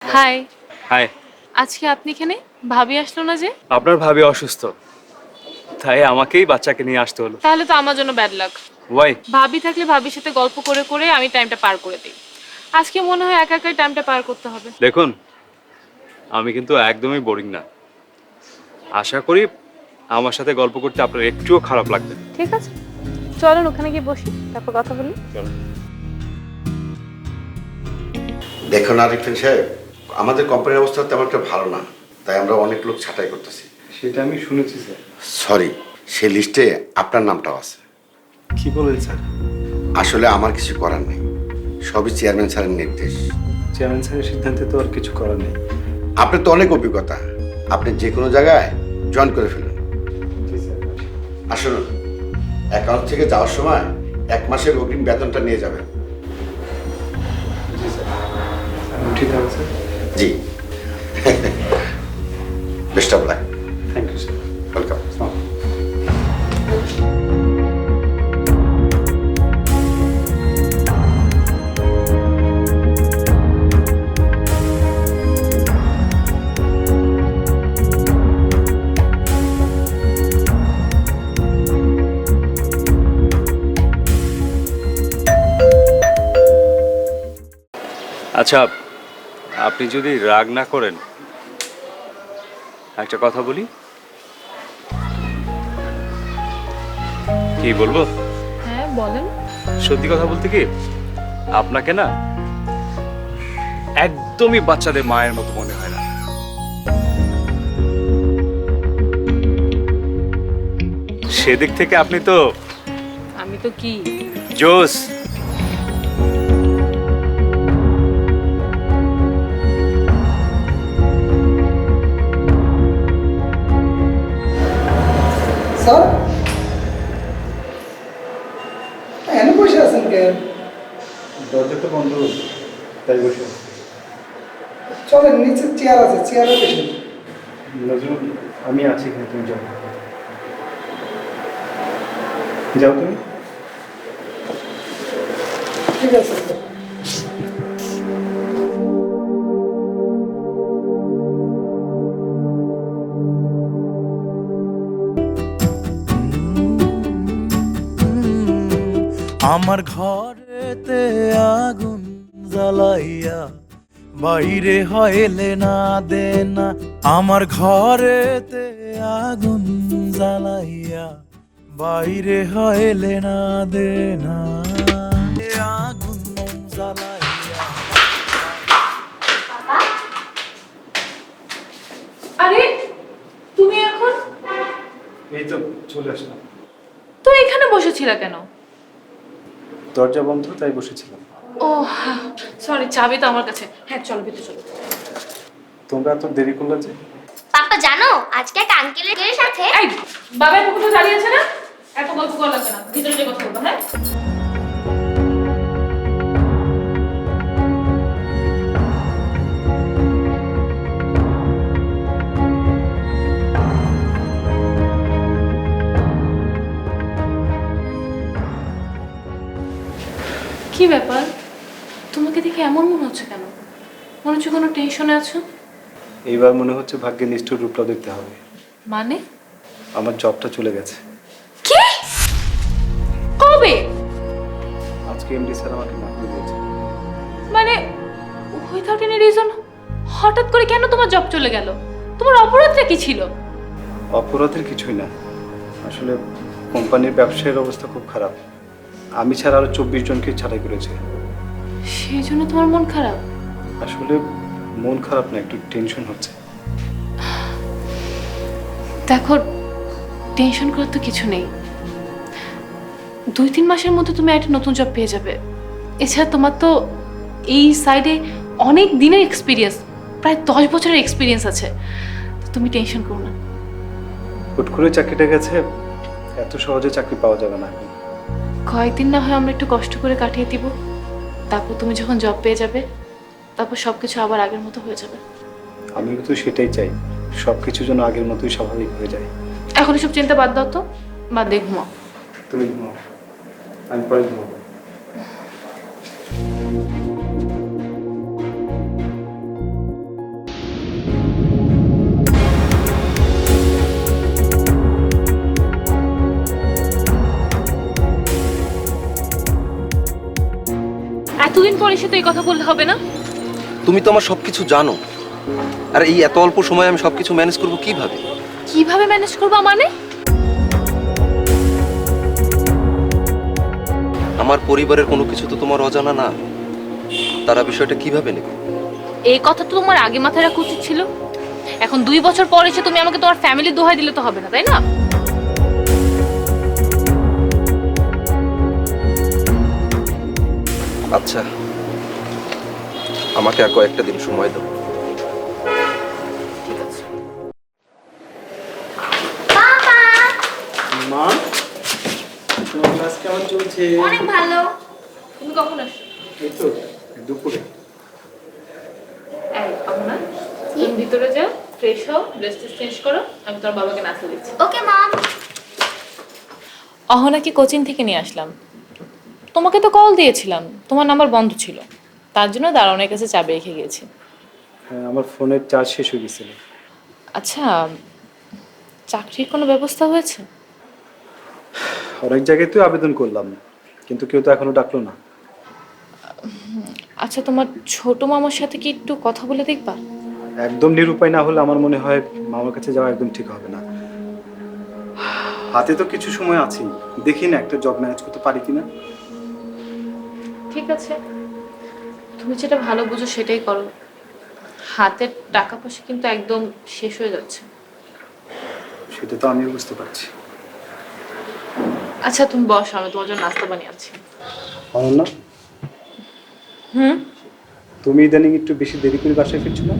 High. High. আজকে আপনি এখানে? ভাবি আসলো না যে? আপনার ভাবি অসুস্থ, তাই আমাকেই বাচ্চাকে নিয়ে আসতে হলো। তাহলে তো আমার জন্য ব্যাড লাক। ওয়াই? ভাবি থাকলে ভাবির সাথে গল্প করে করে আমি টাইমটা পার করে দিই। আজকে মনে হয় একা একাই টাইমটা পার করতে হবে। দেখুন, আমি কিন্তু একদমই বোরিং না। আশা করি আমার সাথে গল্প করতে আপনার একটুও খারাপ লাগবে না। ঠিক আছে, চলুন ওখানে গিয়ে বসি, তারপর কথা বলি। চলো। দেখুন আরিফিন সাহেব, আমাদের কোম্পানির অবস্থা তেমন একটা ভালো না, তাই আমরা অনেক লোক ছাঁটাই করতেছি। সেটা আমি শুনেছি স্যার। সরি, সে লিস্টে আপনার নামটাও আছে। কি বলেন স্যার? আসলে আমার কিছু করার নেই, সবই চেয়ারম্যান স্যারের নির্দেশ। চেয়ারম্যান স্যারের সিদ্ধান্তে তো আর কিছু করার নেই। আপনার তো অনেক অভিজ্ঞতা, আপনি যে কোনো জায়গায় জয়েন করে ফেলুন। জি স্যার। আসুন, অ্যাকাউন্ট থেকে যাওয়ার সময় 1 মাসের অগ্রিম বেতনটা নিয়ে যাবেন। জি স্যার। ঠিক আছে স্যার। জি। Best of luck. Thank you sir. Welcome. আচ্ছা, আপনি যদি রাগ না করেন একটা কথা বলি। কি বলবো? হ্যাঁ বলেন। সত্যি কথা বলতে কি, আপনাকে না একদমই বাচ্চাদের মায়ের মতো মনে হয় না। সেদিক থেকে আপনি তো আমি তো কি জোস। স্যার, এনে বসে আছেন কেন? দরজা তো বন্ধ, তাই বসে। চলেন, নিচে চেয়ার আছে, চেয়ারে বসেন। নজরুল, আমি আছি এখানে, তুমি যাও। যাও তুমি। ঠিক আছে স্যার। আমার ঘরেতে আগুন জ্বালাইয়া বাইরে হইলে না দে না। আমার ঘরেতে আগুন জ্বালাইয়া বাইরে হইলে না দে না। আগুন জ্বালাইয়া। আরে তুমি এখন এই তো চলে আসলাম। তো এখানে বসেছিলা কেন? দরজা বন্ধ, তাই বসেছিলাম। ও সরি, চাবি তো আমার কাছে। হ্যাঁ চলো ভিতরে চলো। তোমরা এত দেরি করলে যে? পাপা জানো আজকে এক আঙ্কেলের সাথে এই বাবার পুকুরে দাঁড়িয়ে আছে না, এত গল্প করা লাগবে না, ভিতরে যে কথা বলবো। হ্যাঁ কি ব্যাপার, তোমাকে দেখে এমন মনে হচ্ছে কেন? মনে হচ্ছে কোনো টেনশনে আছো? এইবার মনে হচ্ছে ভাগ্যের নিষ্ঠুর রূপটা দেখতে হবে। মানে আমার জবটা চলে গেছে। কি? কবে? আজকে এমডি স্যার আমাকে নাকলে দিয়েছে। মানে উইথাউট এনি রিজন হঠাৎ করে কেন তোমার জব চলে গেল? তোমার অপরাধটা কি ছিল? অপরাধের কিছুই না, আসলে কোম্পানির ব্যবসায়ের অবস্থা খুব খারাপ। আমি ছাড়া আরো 24 জনকে ছাঁটাই করেছে। সেই জন্য তোমার মন খারাপ? আসলে মন খারাপ না, একটু টেনশন হচ্ছে। দেখো, টেনশন করার তো কিছু নেই। 2-3 মাসের মধ্যে তুমি একটা নতুন জব পেয়ে যাবে। এছাড়া তোমার তো এই সাইডে অনেক দিনের এক্সপিরিয়েন্স, প্রায় 10 বছরের এক্সপিরিয়েন্স আছে। তো তুমি টেনশন করো না। হুট করে চাকরিটা গেছে, এত সহজে চাকরি পাওয়া যাবে না এখন। কয়েকদিন না হয় আমরা একটু কষ্ট করে কাটিয়ে দিব, তারপর তুমি যখন জব পেয়ে যাবে তারপর সবকিছু আবার আগের মতো হয়ে যাবে। আমি তো সেটাই চাই, সবকিছু যেন আগের মতোই স্বাভাবিক হয়ে যায়। এখন এসব চিন্তা বাদ দাও তো, বাদ দিয়ে ঘুমাও। তুমি ঘুমাও, আমি পরে ঘুমাবো। এতদিন পর এসে তো এই কথা বললে হবে না। তুমি তো আমার সবকিছু জানো, আর এই এত অল্প সময়ে আমি সবকিছু ম্যানেজ করব কিভাবে? কিভাবে ম্যানেজ করবা মানে? আমার পরিবারের কোনো কিছু তো তোমার অজানা না, তারা বিষয়টা কিভাবে নেবে? এই কথা তো তোমার আগে মাথায় রাখা উচিত ছিল। এখন 2 বছর পর এসে তুমি আমাকে তোমার ফ্যামিলি দোহাই দিলে তো হবে না, তাই না? আচ্ছা, আমাকে আর কয়েকটা দিন সময় দাও। মা, তোমার ক্লাস কেমন চলছে? অনেক ভালো। তুমি কখন আসছো? এই তো দুপুরে। এই অহনা, তুমি ভিতরে যাও, ফ্রেশ হও, ড্রেস চেঞ্জ করো, আমি তোমার বাবাকে নাস্তা দিচ্ছি। ওকে মম। অহনাকে কোচিং থেকে নিয়ে আসলাম। তোমাকে তো কল দিয়েছিলাম, তোমার নাম্বার বন্ধ ছিল, তার জন্য দারোয়ানের কাছে চাবি রেখে গিয়েছি। হ্যাঁ, আমার ফোনের চার্জ শেষ হয়ে গেছিল। আচ্ছা, চাকরির কোনো ব্যবস্থা হয়েছে? অনেক জায়গায় তো আবেদন করলাম, কিন্তু কেউ তো এখনো ডাকলো না। আচ্ছা, তোমার ছোট মামার সাথে কি একটু কথা বলে দেখবা? একদম নিরুপায় না হলে আমার মনে হয় মামার কাছে যাওয়া একদম ঠিক হবে না। হাতে তো কিছু সময় আছে, দেখি না একটা জব ম্যানেজ করতে পারি কিনা। ঠিক আছে, তুমি যেটা ভালো বুঝো সেটাই করো। হাতের টাকা পয়সা কিন্তু একদম শেষ হয়ে যাচ্ছে। সেটা তো আমিও বুঝতে পারছি। আচ্ছা, তুমি বসো, আমি তোমার জন্য নাস্তা বানিয়ে আনছি। অনন্যা, তুমি ইদানিং একটু বেশি দেরি করে বাসায় ফিরছো না?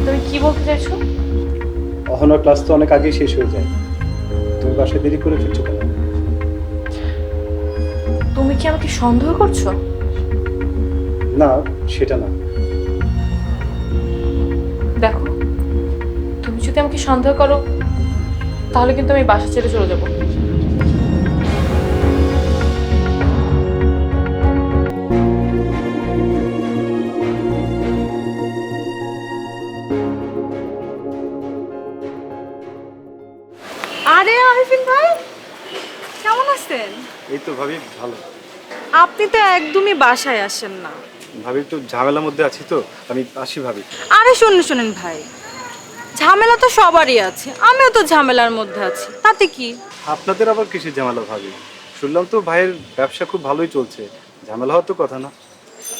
তুমি কি বলতে চাইছো? অহনার ক্লাস তো অনেক আগেই শেষ হয়ে যায়, তুমি বাসায় দেরি করে ফিরছো কেন? তুমি কি আমাকে সন্দেহ করছো? না, সেটা না। দেখো, তুমি যদি আমাকে সন্দেহ করো তাহলে কিন্তু আমি বাসা ছেড়ে চলে যাবো। আরে আরিফিন ভাই, কেমন আছেন? এই তো ভাবি, ভালো। আপনি তো একদমই বাসায় আসেন না। ভাবি একটু ঝামেলার মধ্যে আছি তো, আমি আসি ভাবি। আরে শুনুন শুনুন ভাই, ঝামেলা তো সবারই আছে, আমিও তো ঝামেলার মধ্যে আছি, তাতে কি? আপনাদের আবার কিসের ঝামেলা ভাবি? শুনলাম তো ভাইয়ের ব্যবসা খুব ভালোই চলছে, ঝামেলা হওয়ার তো কথা না।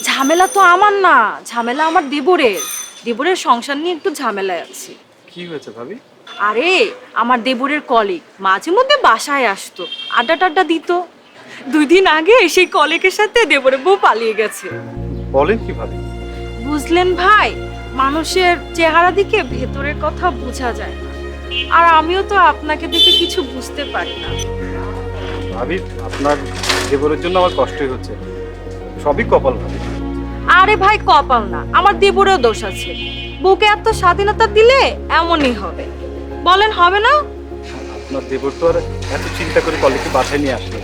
ঝামেলা তো আমার না, ঝামেলা আমার দেবরের। দেবরের সংসার নিয়ে একটু ঝামেলায় আছি। কি হয়েছে ভাবি? আরে আমার দেবরের কলিগ মাঝে মধ্যে বাসায় আসতো, আড্ডা টাড্ডা দিত। 2 দিন আগে সেই কলিগের সাথে দেবরের বউ পালিয়ে গেছে। বলেন কি ভাবি? বুঝলেন ভাই, মানুষের চেহারা দিকে ভেতরের কথা বোঝা যায় না, আর আমিও তো আপনাকে দেখে কিছু বুঝতে পারি না। ভাবি, আপনার দেবরের জন্য আমার কষ্টই হচ্ছে, সবই কপাল ভাবি। আরে ভাই, কপাল না, আমার দেবরেও দোষ আছে। বউকে এত স্বাধীনতা দিলে এমনই হবে, বলেন হবে না? আপনার দেবর তো আর এত চিন্তা করে কলেজে বাসায় নিয়ে আসলে।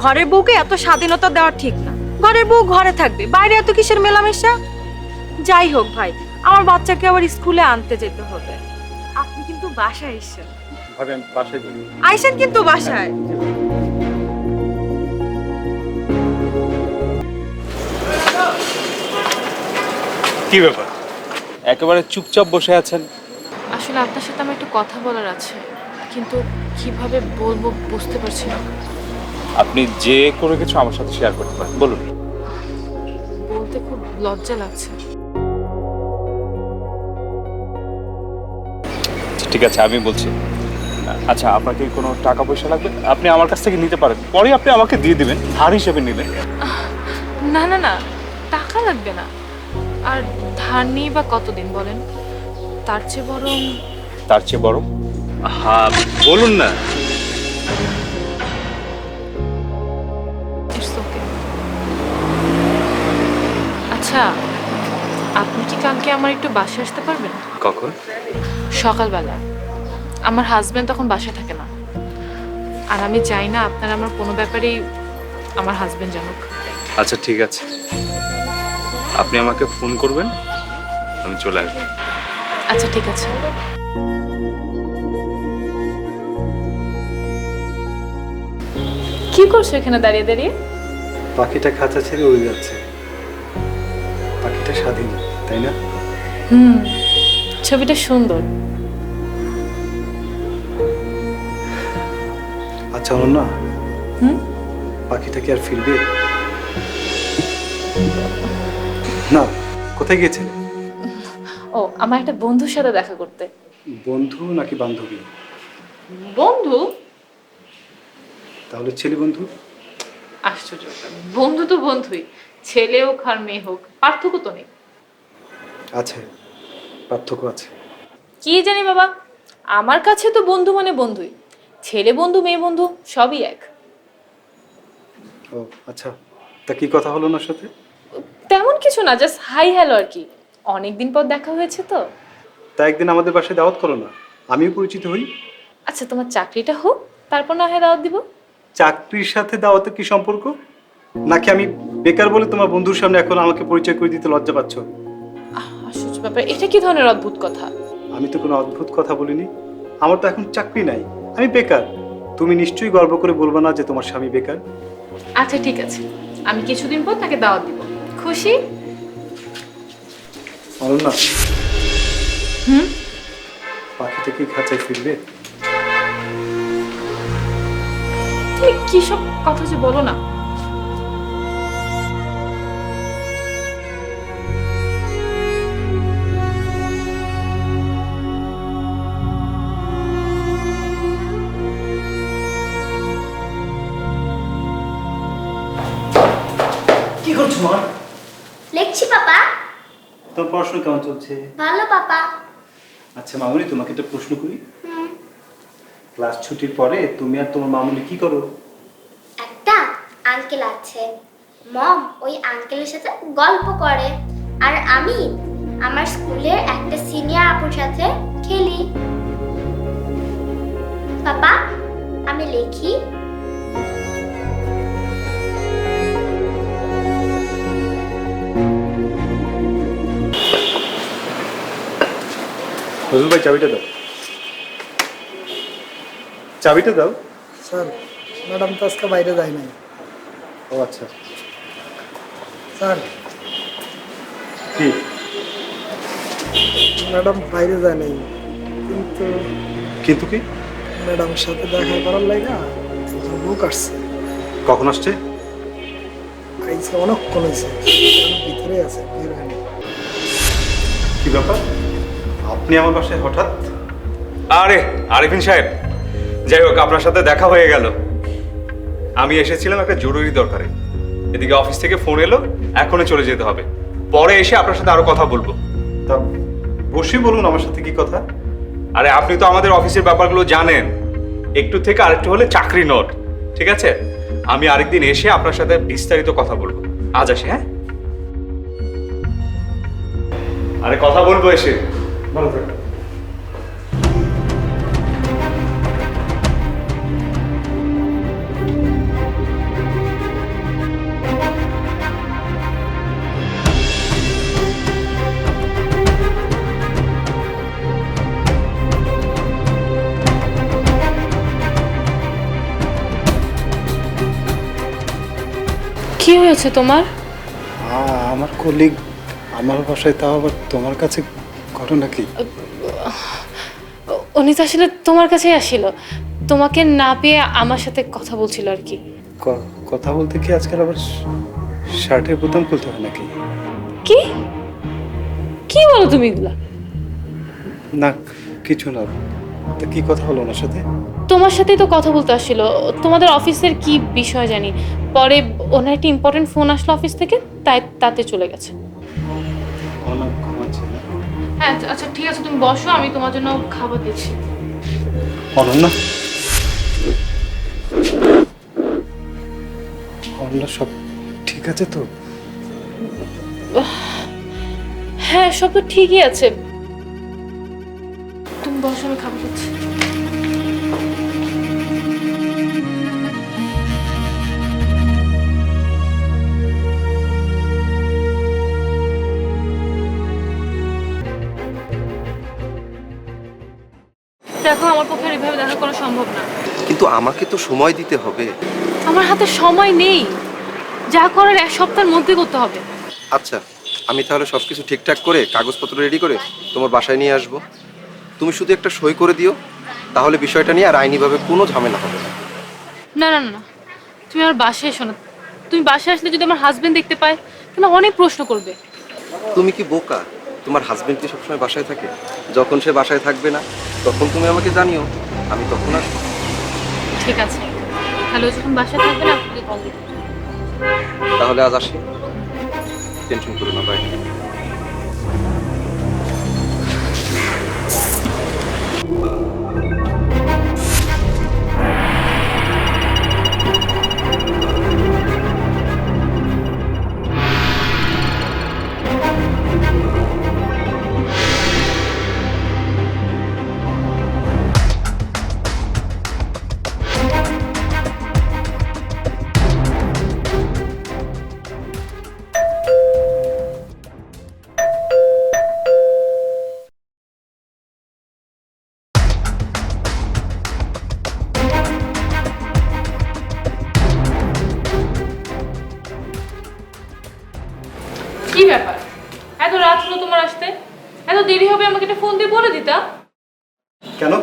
ঘরের বউকে এত স্বাধীনতা দেওয়া ঠিক না। ঘরের বউ ঘরে থাকবে, বাইরে এত কিসের মেলামেশা? যাই হোক ভাই, আমার বাচ্চাকে আবার স্কুলে আনতে যেতে হবে। আপনি কিন্তু বাসায় এসেছেন। ভাবি আমি বাসায় যাই। আইসেন কিন্তু বাসায়। কি ব্যাপার, একেবারে চুপচাপ বসে আছেন? আসলে আপনার সাথে আমার একটু কথা বলার আছে, কিন্তু কিভাবে বলবো বুঝতে পারছি না। আপনি যে কোনো কিছু আমার সাথে শেয়ার করতে পারেন, বলুন। বলতে খুব লজ্জা লাগছে। ঠিক আছে, আমি বলছি। আচ্ছা, আপনাকে কোনো টাকা পয়সা লাগবে? আপনি আমার কাছ থেকে নিতে পারেন, পরে আপনি আমাকে দিয়ে দিবেন, ধার হিসেবে নেবেন। না না না, টাকা লাগবে না। আর ধার নিয়ে বা কতদিন বলেন? তার চেয়ে বরং হ্যাঁ বলুন না। It's okay. আচ্ছা, আপনি কি কালকে আমার একটু বাসায় আসতে পারবেন? কখন? সকালবেলা। আমার হাজবেন্ড তখন বাসায় থাকে না, আর আমি চাই না আপনার আমার কোনো ব্যাপারেই আমার হাজবেন্ড জানুক। আচ্ছা ঠিক আছে, আপনি আমাকে ফোন করবেন, আমি চলে আসবো। আচ্ছা ঠিক আছে। কি করছো এখানে দাঁড়িয়ে দাঁড়িয়ে? পাখিটা খাঁচা ছেড়ে উড়ে যাচ্ছে। পাখিটা স্বাধীন, তাই না? ছবিটা সুন্দর। আচ্ছা অনন্যা, হুম? পাখিটা কি আর ফিরবে? না, কোথায় গিয়েছিলে? ও, আমার একটা বন্ধুর সাথে দেখা করতে। বন্ধু নাকি বান্ধবী? বন্ধু? তাহলে ছেলে বন্ধু? আশ্চর্য, বন্ধু তো বন্ধুই, ছেলে হোক আর মেয়ে হোক, পার্থক্য তো নেই। আছে, পার্থক্য আছে। কি জানি বাবা, আমার কাছে তো বন্ধু মানে বন্ধুই, ছেলে বন্ধু মেয়ে বন্ধু সবই এক। ও আচ্ছা, তা কি কথা হলো ওনার সাথে? তেমন কিছু না, জাস্ট হাই হ্যালো আর কি। অনেকদিন পর দেখা হয়েছে তো। তা একদিন আমাদের বাসায় দাওয়াত করো না, আমিও পরিচিত হই। আচ্ছা, তোমার চাকরিটা হোক, তারপর না হয় দাওয়াত দিব। চাকরির সাথে দাওয়াতের কি সম্পর্ক? নাকি আমি বেকার বলে তোমার বন্ধুর সামনে এখন আমাকে পরিচয় করে দিতে লজ্জা পাচ্ছ? আশ্চর্য ব্যাপার, এটা কি ধরনের অদ্ভুত কথা? আমি তো কোনো অদ্ভুত কথা বলিনি। আমার তো এখন চাকরি নাই, আমি বেকার। তুমি নিশ্চয়ই গর্ব করে বলবে না যে তোমার স্বামী বেকার। আচ্ছা ঠিক আছে, আমি কিছুদিন পর তাকে দাওয়াত দিব। খুশি? অনন্যা, হুম? পাখিটা কি খাঁচায় ফিরবে? তুমি কি সব কথা যে বলো না। কি করছো মা? লিখছি পাপা। তোমার পড়াশোনা কেমন চলছে? ভালো পাপা। আচ্ছা মামুনি, তোমাকে একটা প্রশ্ন করি। হুম। ক্লাস ছুটির পরে তুমি আর তোমার মামুনি কি করো? একটা আঙ্কেল আছে, মম ওই আঙ্কেলের সাথে গল্প করে, আর আমি আমার স্কুলের একটা সিনিয়র আপুর সাথে খেলি। পাপা, আমি লিখি। ফজল ভাই, চাবিটা দাও। চাবিটা দাও। স্যার, ম্যাডাম তো আজকে বাইরে যায় নাই। ও আচ্ছা। স্যার, কি? ম্যাডাম বাইরে যায় নাই, কিন্তু কিন্তু কি? ম্যাডামের সাথে দেখা করার লাগা একজন লোক আসছে। কখন আসছে? আইসে অনেকক্ষণ হয়েছে, ভিতরে আছে, বের হয়নি। কি ব্যাপার, আপনি আমার বাসায় হঠাৎ? আরে আরিফিন সাহেব, যাই হোক আপনার সাথে দেখা হয়ে গেল। আমি এসেছিলাম একটা জরুরি দরকারে, এদিকে অফিস থেকে ফোন এলো, এখনই চলে যেতে হবে। পরে এসে আপনার সাথে আরো কথা বলবো। তা বসে বলুন আমার সাথে কি কথা। আরে আপনি তো আমাদের অফিসের ব্যাপারগুলো জানেন, একটু থেকে আরেকটু হলে চাকরি নট। ঠিক আছে, আমি আরেকদিন এসে আপনার সাথে বিস্তারিত কথা বলবো। আজ আসি, হ্যাঁ? আরে কথা বলবো এসে। ভালো থাকো। কি হয়েছে তোমার? আমার কলিগ আমার বাসায়, তাও আবার তোমার কাছে, ঘটনা কি? উনি তো আসলে তোমার কাছেই আসিল, তোমাকে না পেয়ে আমার সাথে কথা বলছিল আর কি। কথা বলতে কি আজকাল আবার শার্টের বোতাম খুলতে হয় নাকি? কি কি বলো তুমি এগুলা? না কিছু না। তা কি কথা হলো ওনার সাথে? তোমার সাথেই তো কথা বলতে আসছিল, তোমাদের অফিসের কি বিষয় জানি। পরে ওনার একটা ইম্পর্টেন্ট ফোন আসলো অফিস থেকে, তাই তাতে চলে গেছে। অনেক ঘুমাচ্ছে না? হ্যাঁ আচ্ছা ঠিক আছে, তুমি বসো, আমি তোমার জন্য খাবার দিচ্ছি। অনন্যা, অনন্যা সব ঠিক আছে তো? হ্যাঁ সব তো ঠিকই আছে, তুমি বসো, আমি খাবার দিচ্ছি। দেখো, আমার পক্ষে আর এভাবে দেখা করা সম্ভব না। কিন্তু আমাকে তো সময় দিতে হবে। আমার হাতে সময় নেই। যা করার এক সপ্তাহের মধ্যে করতে হবে। আচ্ছা, আমি তাহলে সবকিছু ঠিকঠাক করে কাগজপত্র রেডি করে তোমার বাসায় নিয়ে আসবো। তুমি শুধু একটা সই করে দিও, তাহলে বিষয়টা নিয়ে আর আইনিভাবে কোনো ঝামেলা হবে না। না না না না, তুমি আমার বাসায় এসো না। তুমি বাসায় আসলে যদি আমার হাজবেন্ড দেখতে পায় তাহলে অনেক প্রশ্ন করবে। তুমি কি বোকা? তোমার হাজবেন্ড কি সবসময় বাসায় থাকে? যখন সে বাসায় থাকবে না তখন তুমি আমাকে জানিও, আমি তখন আসবো। ঠিক আছে, তাহলে ও যখন বাসায় থাকবে না আপনাকে কল দিতে। তাহলে আজ আসি, টেনশন করো না, বাই। কি ব্যাপার, এত রাত হলো তোমার আসতে? এত দেরি হবে আমাকে একটা ফোন দিয়ে বলে দিতা। কেন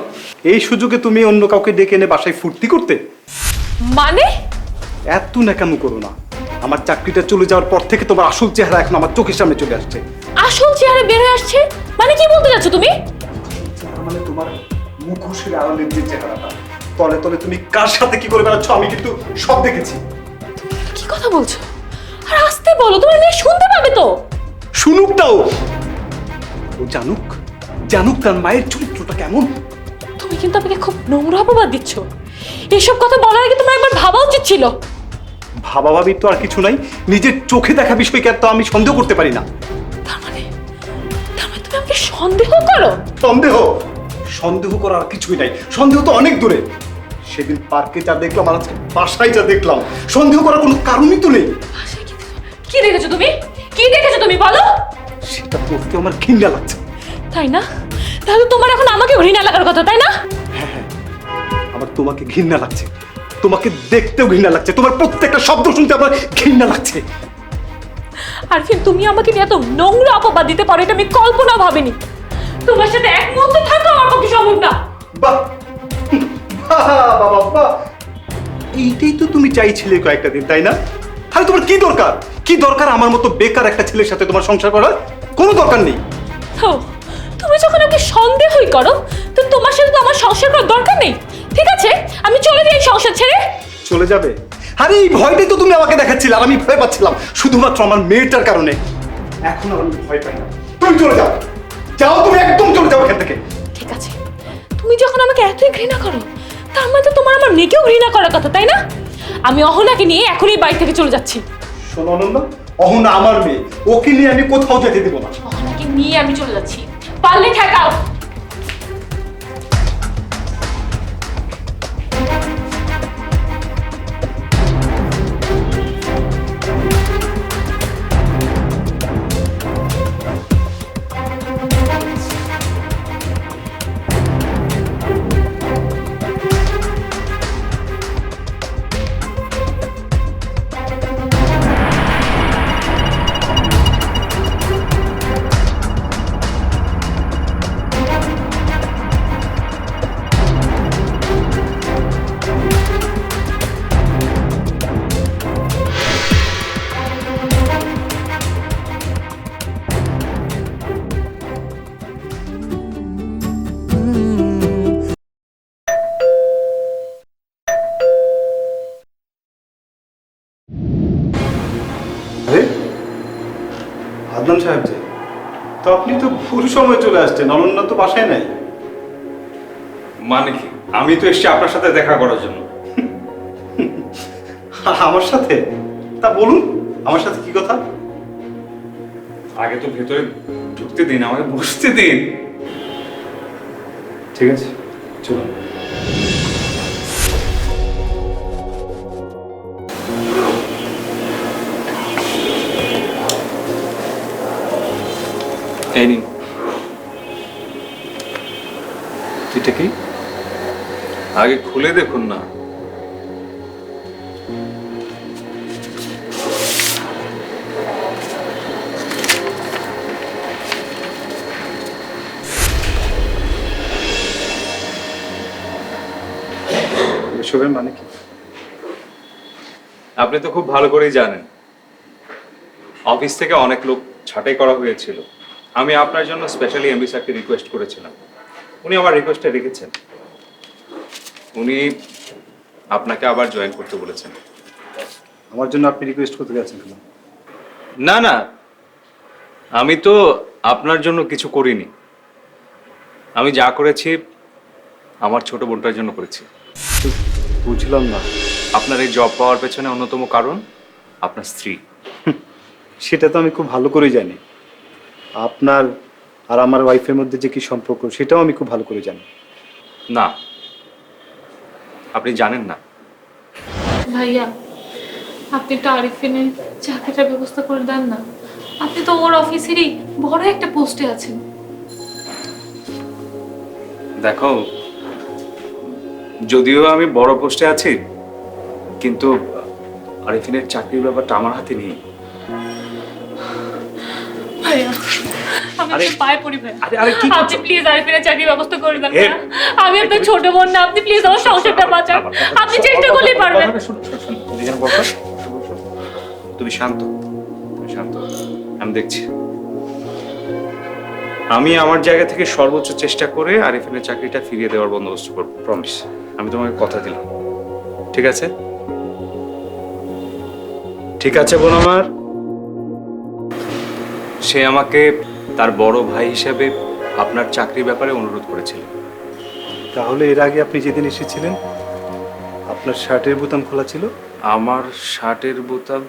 এই সুযোগে তুমি অন্য কাউকে ডেকে এনে বাসায় ফুর্তি করতে? মানে? এত ন্যাকামো করো না। আমার চাকরিটা চলে যাওয়ার পর থেকে তোমার আসল চেহারা এখন আমার চোখের সামনে চলে আসছে। আসল চেহারা বের হয়ে আসছে মানে? কি বলতে যাচ্ছ তুমি? মানে তোমার মুখোশের আড়ালের যে চেহারাটা, তলে তলে তুমি কার সাথে কি করে বেড়াচ্ছ আমি কিন্তু সব দেখেছি। কি কথা বলছো? আর আস্তে বলো, তোমার মেয়ে শুনতে পাবে তো। শুনুক তাও, ও জানুক, জানুক তার মায়ের চরিত্রটা কেমন। তুমি কিন্তু আমাকে খুব নোংরা অপবাদ দিচ্ছ। এসব কথা বলার আগে তোমার একবার ভাবা উচিত ছিল। ভাবাভাবির তো আর কিছু নাই, নিজের চোখে দেখা বিষয়কে তো আমি সন্দেহ করতে পারি না। তার মানে তুমি আমাকে সন্দেহ করো? সন্দেহ সন্দেহ করার কিছুই নাই, সন্দেহ তো অনেক দূরে। সেদিন পার্কে যা দেখলাম আর আজকে বাসায় যা দেখলাম, সন্দেহ করার কোনো কারণই তো নেই। কি দেখেছো তুমি? কি দেখেছো তুমি বলো? সেটা পড়তে আমার ঘৃণা লাগছে। তাই না? তাহলে তোমার এখন আমাকে ঘৃণা লাগার কথা, তাই না? আমার তোমাকে ঘৃণা লাগছে, তোমাকে দেখতেও ঘৃণা লাগছে, তোমার প্রত্যেকটা শব্দ শুনতে আমার ঘৃণা লাগছে। আর ফির তুমি আমাকে নিয়ে এত নোংরা অপবাদ দিতে পারো এটা আমি কল্পনা ভাবিনি। তোমার সাথে এক মুহূর্ত থাকা আমার পক্ষে সম্ভব না। বাহ বাবা বাহ, এইটাই তো তুমি চাইছিলে কয়েকটা দিন, তাই না? তাহলে তোমার কি দরকার? কি দরকার আমার মতো বেকার একটা ছেলের সাথে তোমার সংসার করার? কোনো দরকার নেই। ও, তুমি যখন আমাকে সন্দেহই করো তো তোমার সাথে তো আমার সংসার করার দরকার নেই। ঠিক আছে, আমি চলে যাই সংসার ছেড়ে। চলে যাবে? আরে এই ভয়টাই তো তুমি আমাকে দেখাচ্ছিলে আর আমি ভয় পাচ্ছিলাম শুধুমাত্র আমার মেয়েটার কারণে। এখন আর আমি ভয় পাই না। তুমি চলে যাও, যাও, তুমি একদম চলে যাও এখান থেকে। ঠিক আছে, তুমি যখন আমাকে এতই ঘৃণা করো তার মানে তো তোমার আমার মেয়েকেও ঘৃণা করার কথা, তাই না? আমি অহনাকে নিয়ে এখনই বাড়ি থেকে চলে যাচ্ছি। শোনো অনন্যা, অহনা আমার মেয়ে, ওকে নিয়ে আমি কোথাও যেতে দেবো না। অহনাকে নিয়ে আমি চলে যাচ্ছি, পারলে ঠেকাও। আদনান সাহেব যে, তো আপনি তো ভুল সময় চলে আসছেন, অনন্যা তো বাসায় নাই। মানে কি? আমি তো এসেছি আপনার সাথে দেখা করার জন্য। আমার সাথে? তা বলুন, আমার সাথে কি কথা? আগে তো ভেতরে ঢুকতে দিন, আমাকে বসতে দিন। ঠিক আছে, চলুন। এই নিন। এটা কি? আগে খুলে দেখুন না। এসবের মানে কি? আপনি তো খুব ভালো করেই জানেন অফিস থেকে অনেক লোক ছাঁটাই করা হয়েছিল। আমি আপনার জন্য স্পেশালি এমডি স্যারকে রিকোয়েস্ট করেছিলাম, উনি আমার রিকোয়েস্টটা রেখেছেন। উনি আপনাকে আবার জয়েন করতে বলেছেন। আমার জন্য আপনি রিকোয়েস্ট করতে যাচ্ছেন কেন? না না, আমি তো আপনার জন্য কিছু করিনি। আমি যা করেছি আমার ছোট বোনটার জন্য করেছি। বুঝলাম না। আপনার এই জব পাওয়ার পেছনে অন্যতম কারণ আপনার স্ত্রী। সেটা তো আমি খুব ভালো করেই জানি। আপনার আর আমার ওয়াইফের মধ্যে যে কি সম্পর্ক সেটাও আমি খুব ভালো করে জানি। না, আপনি জানেন না। ভাইয়া, আপনি তো আরিফিনের চাকরিটার ব্যবস্থা করে দেন না। আপনি তো ওর অফিসেরই বড় একটা পোস্টে আছেন। দেখো, যদিও আমি বড় পোস্টে আছি, কিন্তু আরিফিনের চাকরির ব্যাপারটা আমার হাতে নেই। ভাইয়া, আমি আরে, আপনার পায়ে পড়ি ভাইয়া। আরে কি করছো? আপনি প্লিজ আরিফিনের চাকরির ব্যবস্থা করে দেন এ, ভাইয়া। আমি আপনার ছোট বোন না, আপনি প্লিজ আমার সংসারটা বাঁচান। আপনি চেষ্টা করলেই পারবেন। তুমি শান্ত, তুমি শান্ত। আমি দেখছি। আমি আমার জায়গা থেকে সর্বোচ্চ চেষ্টা করে আরিফিনের চাকরিটা ফিরিয়ে দেওয়ার বন্দোবস্ত করবো, প্রমিস। আমি তোমাকে কথা দিলাম, ঠিক আছে? ঠিক আছে বোন আমার। সে আমাকে তার বড় ভাই হিসেবে আপনার চাকরির ব্যাপারে অনুরোধ করেছিল। তাহলে এর আগে আপনি যেদিন এসেছিলেন আপনার শার্টের বোতাম খোলা ছিল? আমার শার্টের বোতাম?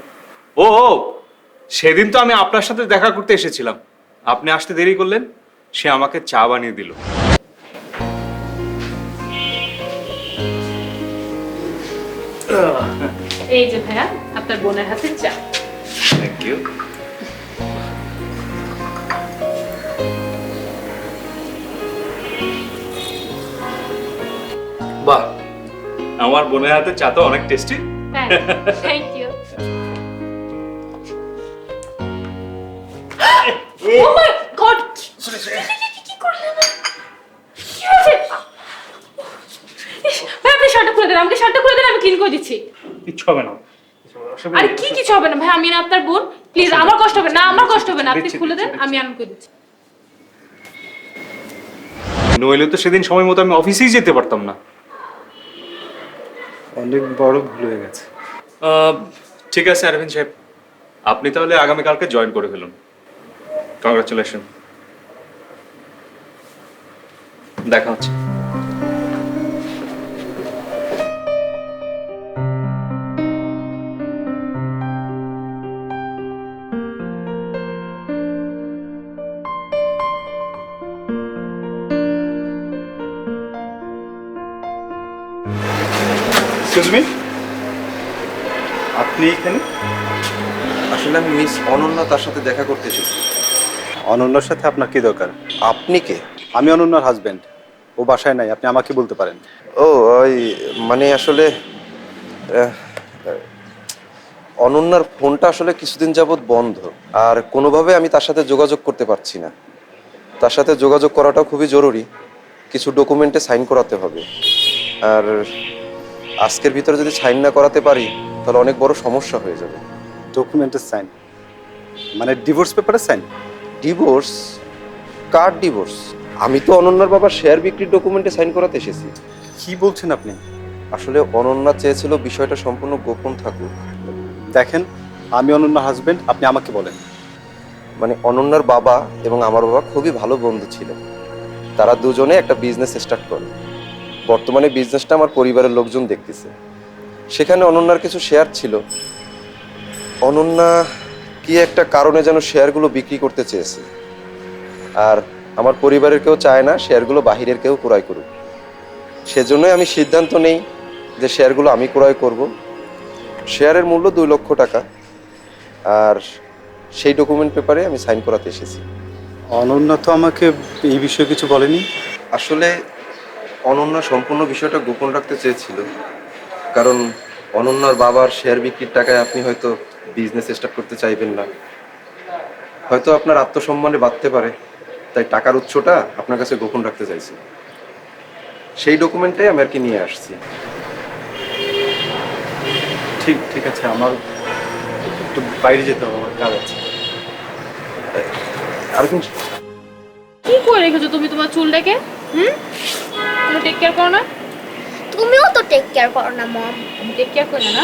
ও ও, সেদিন তো আমি আপনার সাথে দেখা করতে এসেছিলাম, আপনি আসতে দেরি করলেন। সে আমাকে চা বানিয়ে দিল। এই যে ভাইয়া, আপনার বোনের হাতে চা। Thank you. বাহ, আমার বোনের হাতে চা তো অনেক tasty. Thank you. Oh my god, কি করলেন? কি হয়েছে? ইস, ভাই আপনি শার্টটা খুলে দেন, আমাকে শার্টটা খুলে দেন, আমি ক্লিন করে দিচ্ছি। কিচ্ছু হবে না। আরে কি কিছু হবে না ভাই, আমি না আপনার বোন, প্লিজ আমার কষ্ট হবে না, আমার কষ্ট হবে না, আপনি খুলে দেন, আমি আনন্দ করে দিচ্ছি। নইলে তো সেদিন সময় মতো আমি অফিসেই যেতে পারতাম না। অনেক বড় ভুল হয়ে গেছে। ঠিক আছে আরভিন সাহেব, আপনি তাহলে আগামীকালকে জয়েন করে ফেলুন। কংগ্রাচুলেশন, দেখা হচ্ছে। এক্সকিউজ মি, আপনি এখানে? আসলে আমি মিস অনন্যা, তার সাথে দেখা করতে এসেছি। অনন্যার সাথে আপনার কি দরকার? আপনি কে? আমি অনন্যার হাজবেন্ড। ও বাসায় নাই, আপনি আমাকে বলতে পারেন। ও ওই মানে আসলে অনন্যার ফোনটা আসলে কিছুদিন যাবৎ বন্ধ, আর কোনোভাবে আমি তার সাথে যোগাযোগ করতে পারছি না। তার সাথে যোগাযোগ করাটাও খুবই জরুরি, কিছু ডকুমেন্টে সাইন করাতে হবে। আর আজকের ভিতরে যদি সাইন না করাতে পারি তাহলে অনেক বড় সমস্যা হয়ে যাবে। ডকুমেন্টের সাইন মানে ডিভোর্স পেপারের সাইন? ডিভোর্স? কার ডিভোর্স? আমি তো অনন্যার বাবার শেয়ার বিক্রির ডকুমেন্টে সাইন করাতে এসেছি। কি বলছেন আপনি? আসলে অনন্যা চেয়েছিল বিষয়টা সম্পূর্ণ গোপন থাকুক। দেখেন, আমি অনন্যার হাজবেন্ড, আপনি আমাকে বলেন। মানে অনন্যার বাবা এবং আমার বাবা খুবই ভালো বন্ধু ছিল। তারা দুজনে একটা বিজনেস স্টার্ট করে। বর্তমানে বিজনেসটা আমার পরিবারের লোকজন দেখতেছে। সেখানে অনন্যার কিছু শেয়ার ছিল। অনন্যা কি একটা কারণে যেন শেয়ারগুলো বিক্রি করতে চেয়েছে, আর আমার পরিবারের কেউ চায় না শেয়ারগুলো বাহিরের কেউ ক্রয় করুক। সেজন্যই আমি সিদ্ধান্ত নেই যে শেয়ারগুলো আমি ক্রয় করব। শেয়ারের মূল্য 2 লক্ষ টাকা, আর সেই ডকুমেন্ট পেপারে আমি সাইন করাতে এসেছি। অনন্যা তো আমাকে এই বিষয়ে কিছু বলেনি। আসলে অনন্যা সম্পূর্ণ বিষয়টা গোপন রাখতে চেয়েছিল, কারণ অনন্যার বাবার শেয়ার বিক্রির টাকায় আপনি হয়তো বিজনেস স্টার্ট করতে চাইবেন না, হয়তো আপনার আত্মসম্মানে বাঁধতে পারে, তাই টাকার উৎসটা আপনার কাছে গোপন রাখতে চাইছি। সেই ডকুমেন্টটাই আমি আর কি নিয়ে আসছি। ঠিক আছে, আমার একটু বাইরে যেতে হবে, আমার কাজ আছে। আরেফিন, কি করে রেখেছো তুমি তোমার চুলটাকে? তুমি টেক কেয়ার করো না? তুমিও তো টেক কেয়ার করো না মম। আমি টেক কেয়ার করি না?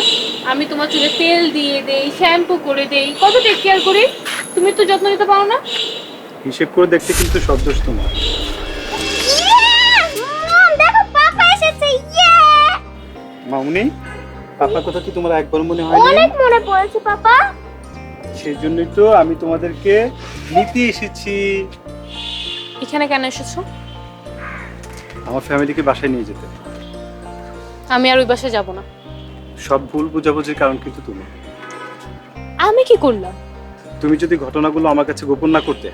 আমি তোমার চুলে তেল দিয়ে দেই, শ্যাম্পু করে দেই, কত টেক কেয়ার করি। তুমি তো যত্ন নিতে পারো না। হিসেব করে দেখতে কিন্তু সব দোষ তোমার। মম দেখো পাপা এসেছে। মামুনি, পাপার কথা কি তোমার একবার মনে হয়নি? অনেক মনে পড়েছে পাপা। সেই জন্যই তো আমি তোমাদেরকে নিতে এসেছি। এখানে কেন এসেছো? আমার ফ্যামিলিকে বাসায় নিয়ে যেতে। আমি আর ওই বাসায় যাব না। সব ভুল বোঝাবুঝির কারণ কিন্তু তুমি। আমি কি করলাম? তুমি যদি ঘটনাগুলো আমার কাছে গোপন না করতে,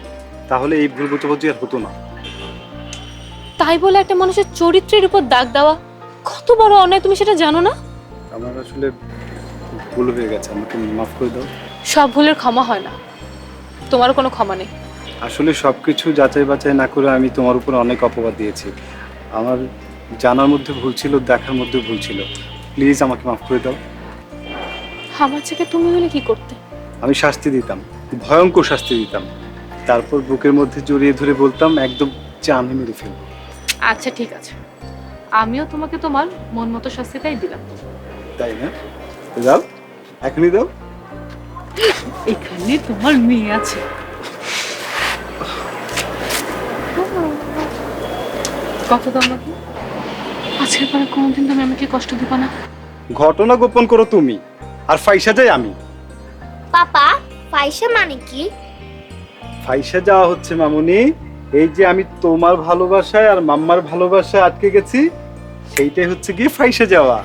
তাহলে এই ভুল বোঝাবুঝি আর হতো না। তাই বলে একটা মানুষের চরিত্রের উপর দাগ দেওয়া কত বড় অন্যায়, তুমি সেটা জানো না? আমার আসলে ভুল হয়ে গেছে, আমাকে মাফ করে দাও। সব ভুলের ক্ষমা হয় না, তোমার কোনো ক্ষমা নেই। আসলে সবকিছু যাচাই বাছাই না করে আমি তোমার উপর অনেক অপবাদ দিয়েছি। আমার জানার মধ্যে ভুল ছিল, দেখার মধ্যে ভুল ছিল। প্লিজ আমাকে মাফ করে দাও। আমার থেকে তুমি হলে কি করতে? আমি শাস্তি দিতাম, ভয়ঙ্কর শাস্তি দিতাম। তারপর বুকের মধ্যে জড়িয়ে ধরে বলতাম একদম জানে মেরে ফেলবো। আচ্ছা ঠিক আছে, আমিও তোমাকে তোমার মন মতো শাস্তিটাই দিলাম। তাই না? দাও, এখনই দাও। এখানে তোমার মেয়ে আছে। কত দাও আমাকে? আজকের পরে কোনোদিন তুমি আমাকে কষ্ট দিবা না। ঘটনা গোপন করো তুমি, আর ফাইসা যাই আমি। পাপা ফাইসা মানে কি? ফাইসা যাওয়া হচ্ছে মামুনি, এই যে আমি তোমার ভালোবাসায় আর মাম্মার ভালোবাসায় আটকে গেছি, সেইটাই হচ্ছে কি ফাইসা যাওয়া।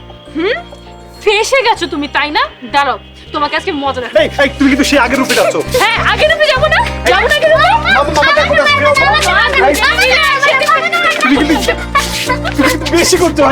ফেসে গেছো তুমি, তাই না? দাঁড়াও, তোমাকে আজকে মজা দেখাবো। এই তুমি কিন্তু সেই আগের রূপে যাচ্ছ। হ্যাঁ, আগে রূপে যাবো না? যাবো না আগে রূপে? মামা দেখো না, তুমি কিন্তু বেশি করছো।